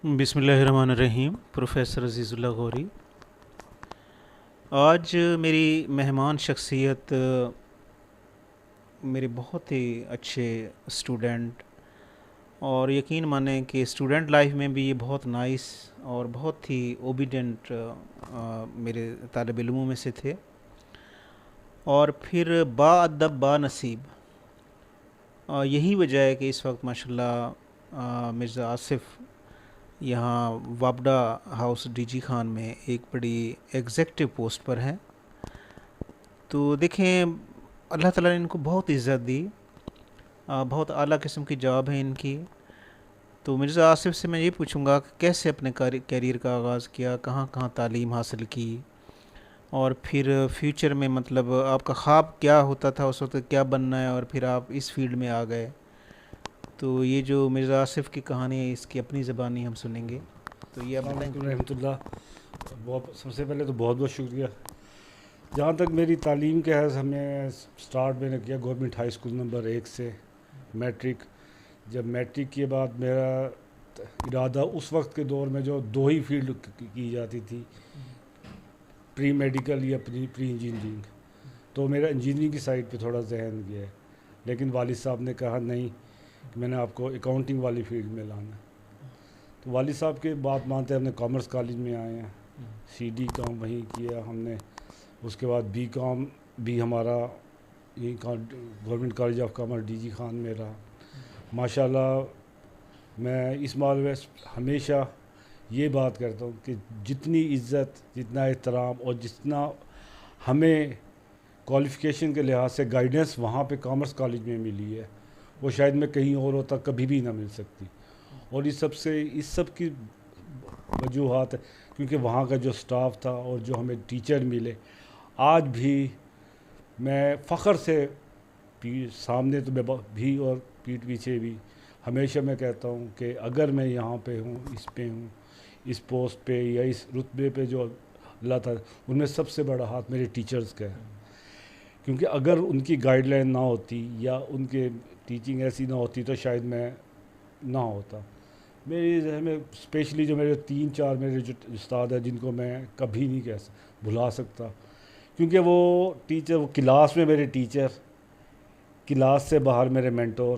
بسم اللہ الرحمن الرحیم. پروفیسر عزیز اللہ غوری. آج میری مہمان شخصیت میرے بہت ہی اچھے اسٹوڈنٹ، اور یقین مانیں کہ اسٹوڈنٹ لائف میں بھی یہ بہت نائس اور بہت ہی اوبیڈینٹ میرے طالب علموں میں سے تھے، اور پھر با ادب با نصیب. یہی وجہ ہے کہ اس وقت ماشاءاللہ مرزا آصف یہاں وابڈا ہاؤس ڈی جی خان میں ایک بڑی ایگزیکٹو پوسٹ پر ہیں. تو دیکھیں، اللہ تعالیٰ نے ان کو بہت عزت دی، بہت اعلیٰ قسم کی جاب ہے ان کی. تو مرزا آصف سے میں یہ پوچھوں گا کہ کیسے اپنے کیریئر کا آغاز کیا، کہاں کہاں تعلیم حاصل کی، اور پھر فیوچر میں مطلب آپ کا خواب کیا ہوتا تھا اس وقت، کیا بننا ہے، اور پھر آپ اس فیلڈ میں آ گئے. تو یہ جو مرزا آصف کی کہانی ہے اس کی اپنی زبانی ہم سنیں گے. تو یہ آپ السلام بتائیں. علیکم رحمۃ اللہ. سب سے پہلے تو بہت بہت شکریہ. جہاں تک میری تعلیم کے حیث ہمیں سٹارٹ میں نے کیا گورنمنٹ ہائی اسکول نمبر 1 سے میٹرک. جب میٹرک کے بعد میرا ارادہ اس وقت کے دور میں جو دو ہی فیلڈ کی جاتی تھی، پری میڈیکل یا پری انجینئرنگ، تو میرا انجینئرنگ کی سائڈ پہ تھوڑا ذہن گیا ہے. لیکن والد صاحب نے کہا نہیں، کہ میں نے آپ کو اکاؤنٹنگ والی فیلڈ میں لانا. تو والد صاحب کے بات مانتے ہم نے کامرس کالج میں آئے ہیں، سی ڈی کام وہیں کیا ہم نے. اس کے بعد بی کام بھی ہمارا یہیں government college of commerce D G Khan میں رہا. ماشاءاللہ میں اس معاملے میں ہمیشہ یہ بات کرتا ہوں کہ جتنی عزت، جتنا احترام اور جتنا ہمیں کوالیفیکیشن کے لحاظ سے گائیڈنس وہاں پہ کامرس کالج میں ملی ہے، وہ شاید میں کہیں اور ہوتا کبھی بھی نہ مل سکتی. اور اس سب کی وجوہات ہے کیونکہ وہاں کا جو سٹاف تھا اور جو ہمیں ٹیچر ملے. آج بھی میں فخر سے سامنے تو میں بھی اور پیٹھ پیچھے بھی ہمیشہ میں کہتا ہوں کہ اگر میں یہاں پہ ہوں، اس پوسٹ پہ یا اس رتبے پہ جو اللہ تعالیٰ، ان میں سب سے بڑا ہاتھ میرے ٹیچرز کا ہے. کیونکہ اگر ان کی گائیڈ لائن نہ ہوتی یا ان کے ٹیچنگ ایسی نہ ہوتی تو شاید میں نہ ہوتا. میری ذہن میں اسپیشلی جو میرے 3-4 میرے جو استاد ہیں جن کو میں کبھی نہیں بھلا سکتا، کیونکہ وہ ٹیچر، وہ کلاس میں میرے ٹیچر، کلاس سے باہر میرے مینٹور،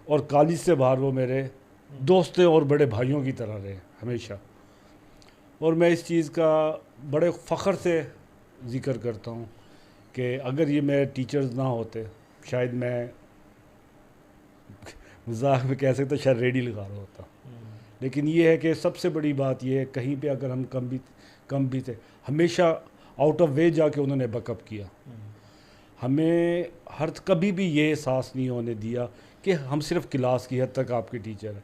اور کالج سے باہر وہ میرے دوستوں اور بڑے بھائیوں کی طرح رہے ہمیشہ. اور میں اس چیز کا بڑے فخر سے ذکر کرتا ہوں کہ اگر یہ میرے ٹیچرز نہ ہوتے شاید میں مذاق میں کہہ سکتا شاید ریڈی لگا رہا ہوتا. لیکن یہ ہے کہ سب سے بڑی بات یہ ہے کہیں پہ اگر ہم کم بھی تھے، ہمیشہ آؤٹ آف وے جا کے انہوں نے بیک اپ کیا. ہمیں کبھی بھی یہ احساس نہیں ہونے دیا کہ ہم صرف کلاس کی حد تک آپ کے ٹیچر ہیں.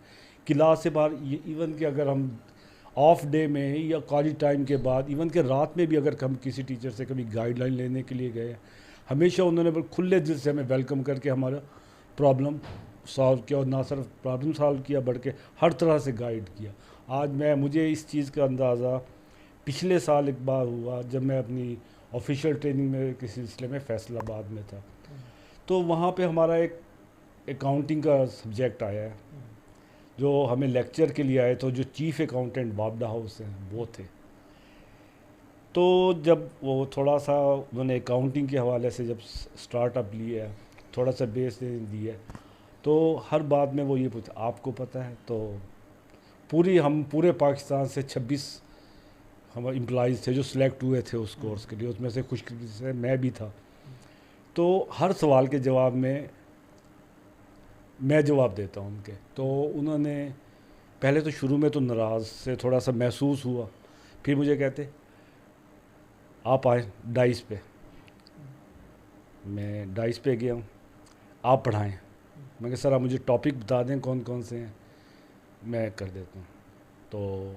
کلاس سے باہر ایون کہ اگر ہم آف ڈے میں یا کالج ٹائم کے بعد، ایون کہ رات میں بھی اگر ہم کسی ٹیچر سے کبھی گائیڈ لائن لینے کے لیے گئے، ہمیشہ انہوں نے کھلے دل سے ہمیں ویلکم کر کے ہمارا پرابلم سالو کیا، اور نہ صرف پرابلم سالو کیا بلکہ ہر طرح سے گائیڈ کیا. آج مجھے اس چیز کا اندازہ پچھلے سال ایک بار ہوا جب میں اپنی آفیشیل ٹریننگ میں کسی سلسلے میں فیصل آباد میں تھا. تو وہاں پہ ہمارا ایک اکاؤنٹنگ کا سبجیکٹ آیا ہے، جو ہمیں لیکچر کے لیے آئے تو جو چیف اکاؤنٹنٹ وابڈا ہاؤس ہیں وہ تھے. تو جب وہ تھوڑا سا انہوں نے اکاؤنٹنگ کے حوالے سے جب سٹارٹ اپ لیا ہے، تھوڑا سا بیس دیا ہے، تو ہر بات میں وہ یہ پوچھا آپ کو پتہ ہے. تو ہم پورے پاکستان سے 26 ہمارے امپلائیز تھے جو سلیکٹ ہوئے تھے اس کورس کے لیے، اس میں سے خوش قسمتی سے میں بھی تھا. تو ہر سوال کے جواب میں جواب دیتا ہوں ان کے. تو انہوں نے پہلے تو شروع میں تو ناراض سے تھوڑا سا محسوس ہوا، پھر مجھے کہتے آپ آئیں ڈائس پہ. میں ڈائس پہ گیا ہوں، آپ پڑھائیں. میں کہ سر آپ مجھے ٹاپک بتا دیں کون کون سے ہیں، میں کر دیتا ہوں. تو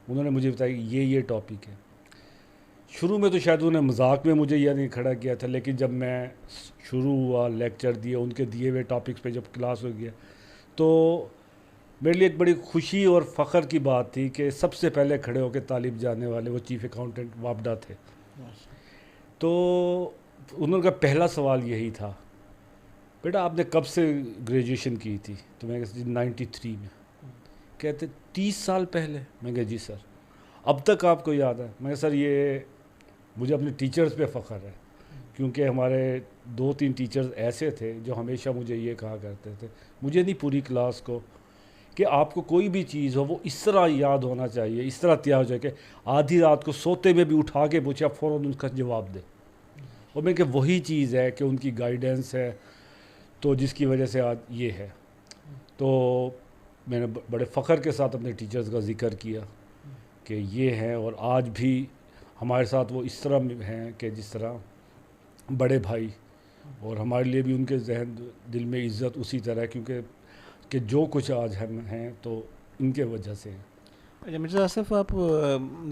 انہوں نے مجھے بتایا کہ یہ ٹاپک ہے. شروع میں تو شاید انہوں نے مذاق میں مجھے یہ نہیں کھڑا کیا تھا، لیکن جب میں شروع ہوا لیکچر دیا ان کے دیے ہوئے ٹاپکس پہ، جب کلاس ہو گیا تو میرے لیے ایک بڑی خوشی اور فخر کی بات تھی کہ سب سے پہلے کھڑے ہو کے طالب جانے والے وہ چیف اکاؤنٹنٹ وابڈا تھے. تو انہوں کا پہلا سوال یہی تھا، بیٹا آپ نے کب سے گریجویشن کی تھی؟ تو میں کہا 93 میں. کہتے 30 سال پہلے. میں کہا جی سر. اب تک آپ کو یاد ہے؟ میں کہا سر یہ مجھے اپنے ٹیچرز پہ فخر ہے، کیونکہ ہمارے 2-3 ٹیچرز ایسے تھے جو ہمیشہ مجھے یہ کہا کرتے تھے، مجھے نہیں پوری کلاس کو، کہ آپ کو کوئی بھی چیز ہو وہ اس طرح یاد ہونا چاہیے، اس طرح تیار ہو جائے کہ آدھی رات کو سوتے میں بھی اٹھا کے پوچھے آپ فوراً اس کا جواب دیں. اور میں کہ وہی چیز ہے کہ ان کی گائیڈنس ہے تو جس کی وجہ سے آج یہ ہے. تو میں نے بڑے فخر کے ساتھ اپنے ٹیچرز کا ذکر کیا کہ یہ ہیں، اور آج بھی ہمارے ساتھ وہ اس طرح ہیں کہ جس طرح بڑے بھائی، اور ہمارے لیے بھی ان کے ذہن دل میں عزت اسی طرح، کیونکہ کہ جو کچھ آج ہم ہیں تو ان کے وجہ سے ہیں. اچھا مرزا آصف، آپ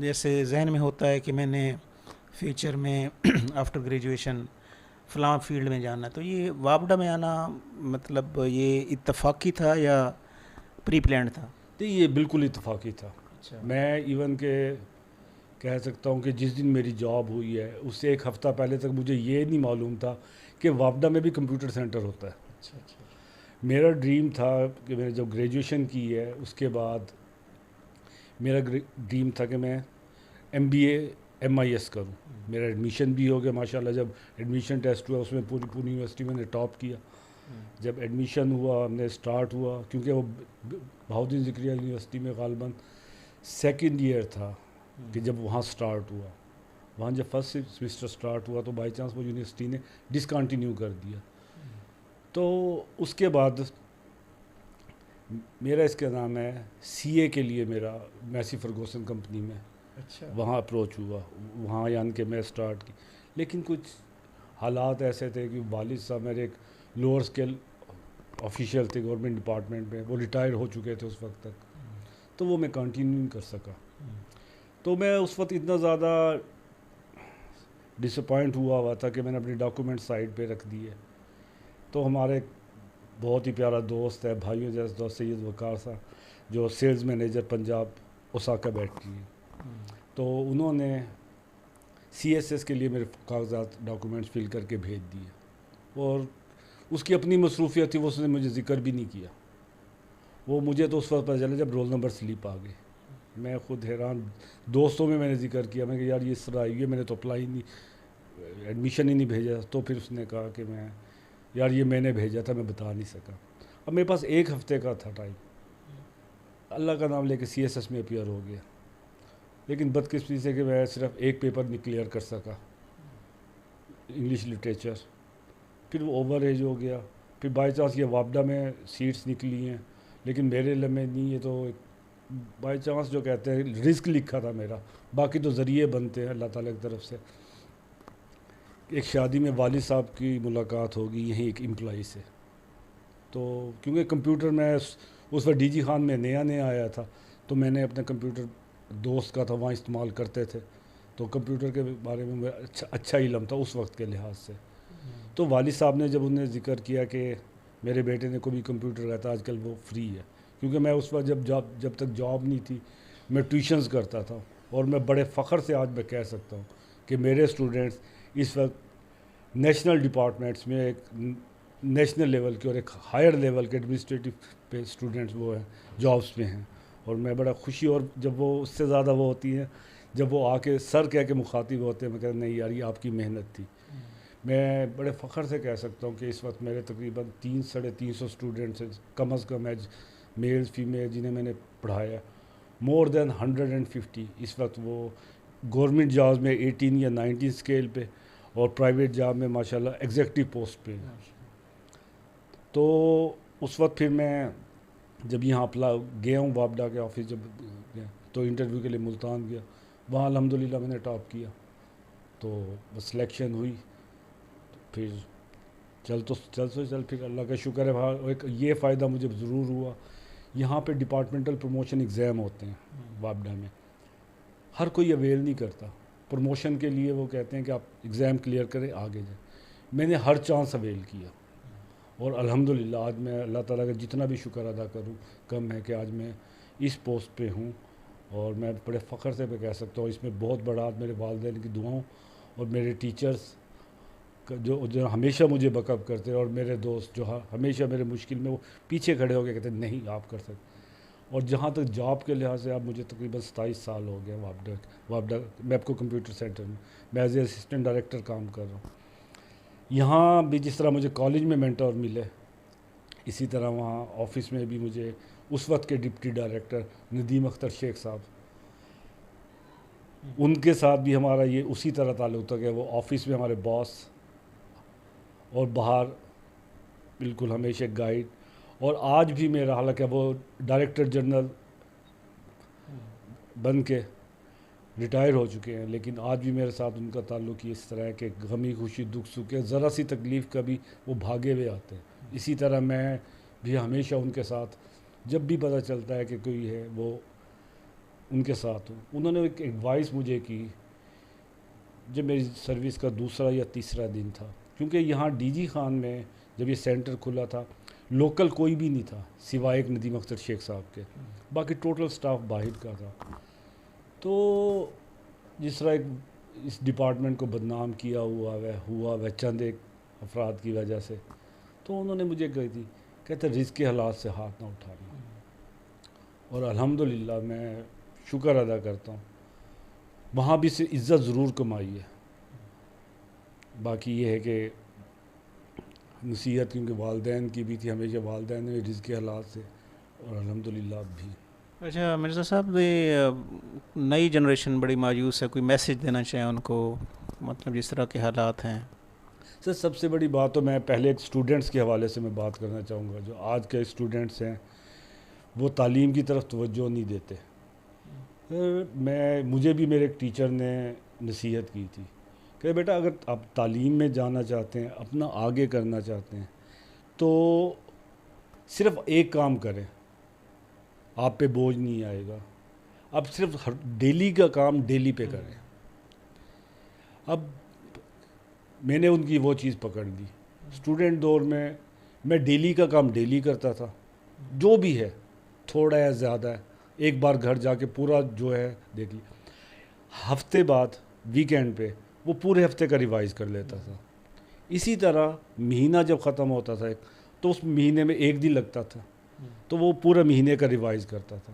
جیسے ذہن میں ہوتا ہے کہ میں نے فیوچر میں آفٹر گریجویشن فلاں فیلڈ میں جانا ہے، تو یہ وابڈا میں آنا مطلب یہ اتفاقی تھا یا پری پلانڈ تھا؟ تو یہ بالکل اتفاقی تھا. اچھا. میں ایون کہ کہہ سکتا ہوں کہ جس دن میری جاب ہوئی ہے اس سے 1 ہفتہ پہلے تک مجھے یہ نہیں معلوم تھا کہ وابڈا میں بھی کمپیوٹر سینٹر ہوتا ہے. اچھا اچھا. میرا ڈریم تھا کہ میں نے جب گریجویشن کی ہے اس کے بعد میرا ڈریم تھا کہ میں MBA MIS کروں. میرا ایڈمیشن بھی ہو گیا ماشاءاللہ. جب ایڈمیشن ٹیسٹ ہوا اس میں پوری یونیورسٹی میں نے ٹاپ کیا. جب ایڈمیشن ہوا ہم نے اسٹارٹ ہوا، کیونکہ وہ بہاؤالدین زکریا یونیورسٹی میں غالباً 2nd ایئر تھا کہ جب وہاں سٹارٹ ہوا. وہاں جب فرسٹ سیمسٹر سٹارٹ ہوا تو بائی چانس وہ یونیورسٹی نے ڈسکنٹینیو کر دیا. تو اس کے بعد میرا اس کا نام ہے CA کے لیے میرا میسی فرگوسن کمپنی میں وہاں اپروچ ہوا. وہاں یعنی کہ میں سٹارٹ کی، لیکن کچھ حالات ایسے تھے کہ والد صاحب میرے ایک لوور اسکیل آفیشیل تھے گورنمنٹ ڈپارٹمنٹ میں، وہ ریٹائر ہو چکے تھے اس وقت تک، تو وہ میں کنٹینیو نہیں کر سکا. تو میں اس وقت اتنا زیادہ ڈسپوائنٹ ہوا تھا کہ میں نے اپنے ڈاکومنٹ سائڈ پہ رکھ دیے. تو ہمارے بہت ہی پیارا دوست ہے، بھائیوں جیسے دوست سید وقار صاحب جو سیلز مینیجر پنجاب اوساکا بیٹھتی ہیں، تو انہوں نے CSS کے لیے میرے کاغذات ڈاکومنٹس فل کر کے بھیج دیے. اور اس کی اپنی مصروفیت تھی، وہ اس نے مجھے ذکر بھی نہیں کیا. وہ مجھے تو اس وقت پتہ چلا جب رول نمبر سلپ آ گئے. میں خود حیران، دوستوں میں نے ذکر کیا، میں کہ یار یہ اس طرح آئی ہے، میں نے تو اپلائی نہیں، ایڈمیشن ہی نہیں بھیجا. تو پھر اس نے کہا کہ میں یار یہ میں نے بھیجا تھا، میں بتا نہیں سکا. اب میرے پاس 1 ہفتے کا تھا ٹائم، اللہ کا نام لے کے CSS میں اپیئر ہو گیا. لیکن بدقسمتی سے کہ میں صرف 1 پیپر نہیں کلیئر کر سکا، انگلش لٹریچر. پھر وہ اوور ایج ہو گیا. پھر بائی چانس یہ وابڈا میں سیٹس نکلی ہیں، لیکن میرے لمحے نہیں، یہ تو بائی چانس جو کہتے ہیں رزق لکھا تھا میرا. باقی تو ذریعے بنتے ہیں اللہ تعالیٰ کی طرف سے. ایک شادی میں والد صاحب کی ملاقات ہوگی یہیں ایک امپلائی سے. تو کیونکہ کمپیوٹر میں اس وقت DG خان میں نیا آیا تھا، تو میں نے اپنا کمپیوٹر دوست کا تھا وہاں استعمال کرتے تھے، تو کمپیوٹر کے بارے میں اچھا علم تھا اس وقت کے لحاظ سے. تو والد صاحب نے جب انہیں ذکر کیا کہ میرے بیٹے نے کوئی کمپیوٹر رہتا آج کل وہ فری ہے، کیونکہ میں اس وقت جب تک جاب نہیں تھی میں ٹیوشنز کرتا تھا. اور میں بڑے فخر سے آج میں کہہ سکتا ہوں کہ میرے اسٹوڈنٹس اس وقت نیشنل ڈپارٹمنٹس میں ایک نیشنل لیول کے اور ایک ہائر لیول کے ایڈمنسٹریٹو پہ اسٹوڈنٹس وہ ہیں جابس پہ ہیں. اور میں بڑا خوشی، اور جب وہ اس سے زیادہ وہ ہوتی ہیں جب وہ آ کے سر کہہ کے مخاطب ہوتے ہیں، میں کہتا نہیں یار یہ آپ کی محنت تھی. میں بڑے فخر سے کہہ سکتا ہوں کہ اس وقت میرے تقریباً 300-350 اسٹوڈنٹس ہیں کم از کم ایج میلز فیمیل جنہیں میں نے پڑھایا. مور دین 150 اس وقت وہ گورنمنٹ جابز میں 18 یا 19 اسکیل پہ، اور پرائیویٹ جاب میں ماشاءاللہ ایگزیکٹو پوسٹ پہ. تو اس وقت پھر میں جب یہاں گیا ہوں وابڈا کے آفس، جب گیا تو انٹرویو کے لیے ملتان گیا. وہاں الحمدللہ میں نے ٹاپ کیا، تو بس سلیکشن ہوئی. پھر چل پھر اللہ کا شکر ہے. وہاں ایک یہ فائدہ مجھے ضرور ہوا، یہاں پہ ڈپارٹمنٹل پروموشن ایگزام ہوتے ہیں وابڈا میں، ہر کوئی اویل نہیں کرتا. پروموشن کے لیے وہ کہتے ہیں کہ آپ ایگزام کلیئر کریں آگے جائیں. میں نے ہر چانس اویل کیا، اور الحمدللہ آج میں اللہ تعالیٰ کا جتنا بھی شکر ادا کروں کم ہے کہ آج میں اس پوسٹ پہ ہوں. اور میں بڑے فخر سے کہہ سکتا ہوں اس میں بہت بڑا میرے والدین کی دعاؤں اور میرے ٹیچرز جو ہمیشہ مجھے بیک اپ کرتے ہیں، اور میرے دوست جو ہمیشہ میرے مشکل میں وہ پیچھے کھڑے ہو کے کہتے ہیں نہیں آپ کر سکتے. اور جہاں تک جاب کے لحاظ سے اب مجھے تقریباً 27 سال ہو گئے وابڈا میپکو کمپیوٹر سینٹر میں ایز اے اسسٹنٹ ڈائریکٹر کام کر رہا ہوں. یہاں بھی جس طرح مجھے کالج میں مینٹور ملے, اسی طرح وہاں آفس میں بھی مجھے اس وقت کے ڈپٹی ڈائریکٹر ندیم اختر شیخ صاحب, ان کے ساتھ بھی ہمارا یہ اسی طرح تعلق تھا کہ وہ آفس میں ہمارے باس اور باہر بالکل ہمیشہ گائیڈ. اور آج بھی میرا, حالانکہ وہ ڈائریکٹر جنرل بن کے ریٹائر ہو چکے ہیں, لیکن آج بھی میرے ساتھ ان کا تعلق اس طرح ہے کہ غمی خوشی دکھ سکھ ذرا سی تکلیف کا بھی وہ بھاگے ہوئے آتے ہیں. اسی طرح میں بھی ہمیشہ ان کے ساتھ, جب بھی پتہ چلتا ہے کہ کوئی ہے وہ ان کے ساتھ ہوں. انہوں نے ایک ایڈوائس مجھے کی جب میری سروس کا دوسرا یا تیسرا دن تھا, کیونکہ یہاں ڈی جی خان میں جب یہ سینٹر کھلا تھا لوکل کوئی بھی نہیں تھا سوائے ایک ندیم اختر شیخ صاحب کے, باقی ٹوٹل سٹاف باہر کا تھا. تو جس طرح ایک اس ڈپارٹمنٹ کو بدنام کیا ہوا ہے چند ایک افراد کی وجہ سے, تو انہوں نے مجھے کہی تھی, کہتے رزق کے حالات سے ہاتھ نہ اٹھانا. اور الحمدللہ میں شکر ادا کرتا ہوں وہاں بھی سے عزت ضرور کمائی ہے. باقی یہ ہے کہ نصیحت کیونکہ والدین کی بھی تھی, ہمیشہ والدین نے رزق کے حالات سے, اور الحمدللہ اب بھی. اچھا مرزا صاحب, یہ نئی جنریشن بڑی مایوس ہے, کوئی میسیج دینا چاہیں ان کو, مطلب جس طرح کے حالات ہیں؟ سر سب سے بڑی بات تو میں پہلے ایک اسٹوڈنٹس کے حوالے سے میں بات کرنا چاہوں گا. جو آج کے اسٹوڈنٹس ہیں وہ تعلیم کی طرف توجہ نہیں دیتے. مجھے بھی میرے ایک ٹیچر نے نصیحت کی تھی کہ بیٹا اگر آپ تعلیم میں جانا چاہتے ہیں, اپنا آگے کرنا چاہتے ہیں, تو صرف ایک کام کریں, آپ پہ بوجھ نہیں آئے گا. اب صرف ڈیلی کا کام ڈیلی پہ کریں. اب میں نے ان کی وہ چیز پکڑ لی. اسٹوڈنٹ دور میں ڈیلی کا کام ڈیلی کرتا تھا, جو بھی ہے تھوڑا ہے زیادہ ہے, ایک بار گھر جا کے پورا جو ہے دیکھ لی. ہفتے بعد ویکینڈ پہ وہ پورے ہفتے کا ریوائز کر لیتا تھا. اسی طرح مہینہ جب ختم ہوتا تھا تو اس مہینے میں ایک دن لگتا تھا, تو وہ پورے مہینے کا ریوائز کرتا تھا.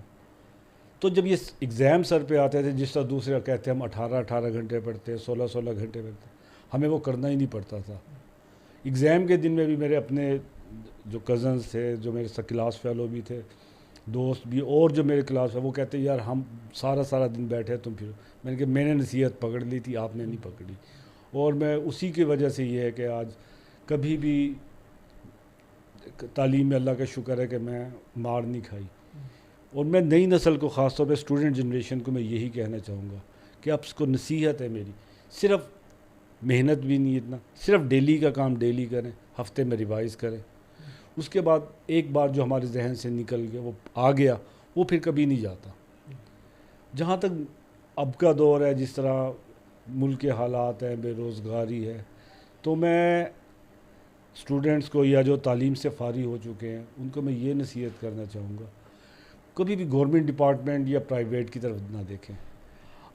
تو جب یہ ایگزام سر پہ آتے تھے, جس طرح دوسرے کہتے ہیں ہم 18 گھنٹے پڑھتے ہیں, 16 گھنٹے پڑھتے ہیں, ہمیں وہ کرنا ہی نہیں پڑتا تھا. ایگزام کے دن میں بھی میرے اپنے جو کزنز تھے, جو میرے کلاس فیلو بھی تھے, دوست بھی, اور جو میرے کلاس ہے, وہ کہتے یار ہم سارا دن بیٹھے تم پھر. میں نے کہا میں نے نصیحت پکڑ لی تھی, آپ نے نہیں پکڑی. اور میں اسی کی وجہ سے یہ ہے کہ آج کبھی بھی تعلیم میں اللہ کا شکر ہے کہ میں مار نہیں کھائی. اور میں نئی نسل کو, خاص طور پہ اسٹوڈنٹ جنریشن کو میں یہی کہنا چاہوں گا کہ آپ اس کو نصیحت ہے میری, صرف محنت بھی نہیں اتنا, صرف ڈیلی کا کام ڈیلی کریں, ہفتے میں ریوائز کریں. اس کے بعد ایک بار جو ہمارے ذہن سے نکل گیا, وہ آ گیا, وہ پھر کبھی نہیں جاتا. جہاں تک اب کا دور ہے, جس طرح ملک کے حالات ہیں, بے روزگاری ہے, تو میں اسٹوڈنٹس کو یا جو تعلیم سے فارغ ہو چکے ہیں ان کو میں یہ نصیحت کرنا چاہوں گا, کبھی بھی گورنمنٹ ڈپارٹمنٹ یا پرائیویٹ کی طرف نہ دیکھیں.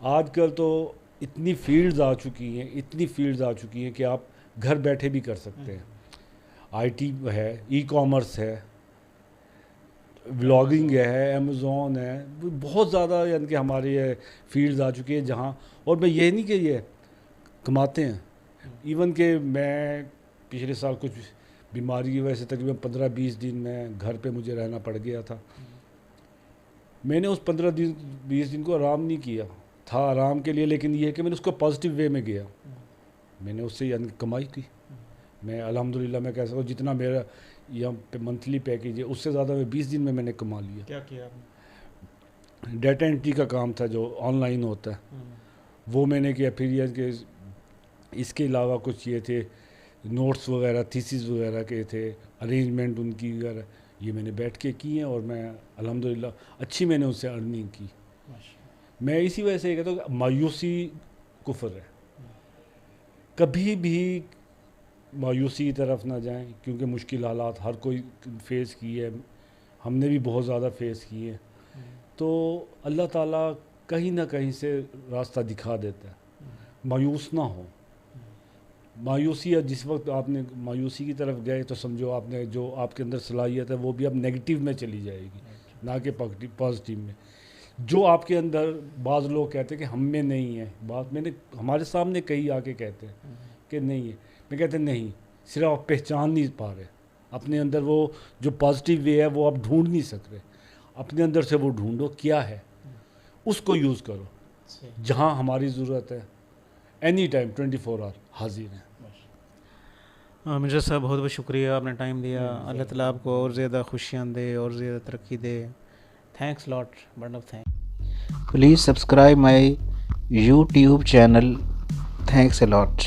آج کل تو اتنی فیلڈز آ چکی ہیں کہ آپ گھر بیٹھے بھی کر سکتے ہیں. آئی ٹی ہے, ای کامرس ہے, ولاگنگ ہے, امیزون ہے, بہت زیادہ یعنی کہ ہماری فیلڈز آ چکی ہیں جہاں, اور میں یہ نہیں کہ یہ کماتے ہیں. ایون کہ میں پچھلے سال کچھ بیماری کی وجہ سے تقریباً 15-20 دن میں گھر پہ مجھے رہنا پڑ گیا تھا. میں نے اس 15-20 دن کو آرام نہیں کیا تھا, آرام کے لیے, لیکن یہ ہے کہ میں نے اس کو پازیٹیو وے میں گیا. میں نے اس سے یعنی کمائی کی. میں الحمدللہ میں کہہ سکتا ہوں جتنا میرا یہاں پہ منتھلی پیکیج ہے, اس سے زیادہ میں 20 دن میں نے کما لیا. کیا کیا آپ نے؟ ڈیٹا انٹری کا کام تھا جو آن لائن ہوتا ہے, وہ میں نے کیا. پھر یہ کہ اس کے علاوہ کچھ یہ تھے نوٹس وغیرہ, تھیسز وغیرہ کے تھے, ارینجمنٹ ان کی وغیرہ, یہ میں نے بیٹھ کے کی ہیں, اور میں الحمدللہ اچھی میں نے ان سے ارننگ کی. میں اسی وجہ سے یہ کہتا ہوں کہ مایوسی کفر ہے. کبھی بھی مایوسی کی طرف نہ جائیں, کیونکہ مشکل حالات ہر کوئی فیس کی ہے, ہم نے بھی بہت زیادہ فیس کی ہے. تو اللہ تعالیٰ کہیں نہ کہیں سے راستہ دکھا دیتا ہے. مایوس نہ ہو. مایوسی, جس وقت آپ نے مایوسی کی طرف گئے تو سمجھو آپ نے جو آپ کے اندر صلاحیت ہے وہ بھی اب نیگیٹو میں چلی جائے گی. نہ کہ پازیٹیو میں. جو آپ کے اندر بعض لوگ کہتے ہیں کہ ہم میں نہیں ہے, بات میں نے ہمارے سامنے کئی آ کے کہتے ہیں کہ نہیں ہے, میں کہتے ہیں نہیں, صرف آپ پہچان نہیں پا رہے اپنے اندر, وہ جو پازیٹیو وے ہے وہ آپ ڈھونڈ نہیں سک رہے, اپنے اندر سے وہ ڈھونڈو کیا ہے, اس کو یوز کرو. جہاں ہماری ضرورت ہے اینی ٹائم 24 آور حاضر ہیں. مرزا صاحب بہت بہت شکریہ, آپ نے ٹائم دیا. اللہ تعالیٰ آپ کو اور زیادہ خوشیاں دے اور زیادہ ترقی دے. تھینکس لاٹ, بڑا thank. Please subscribe my YouTube channel. Thanks a lot.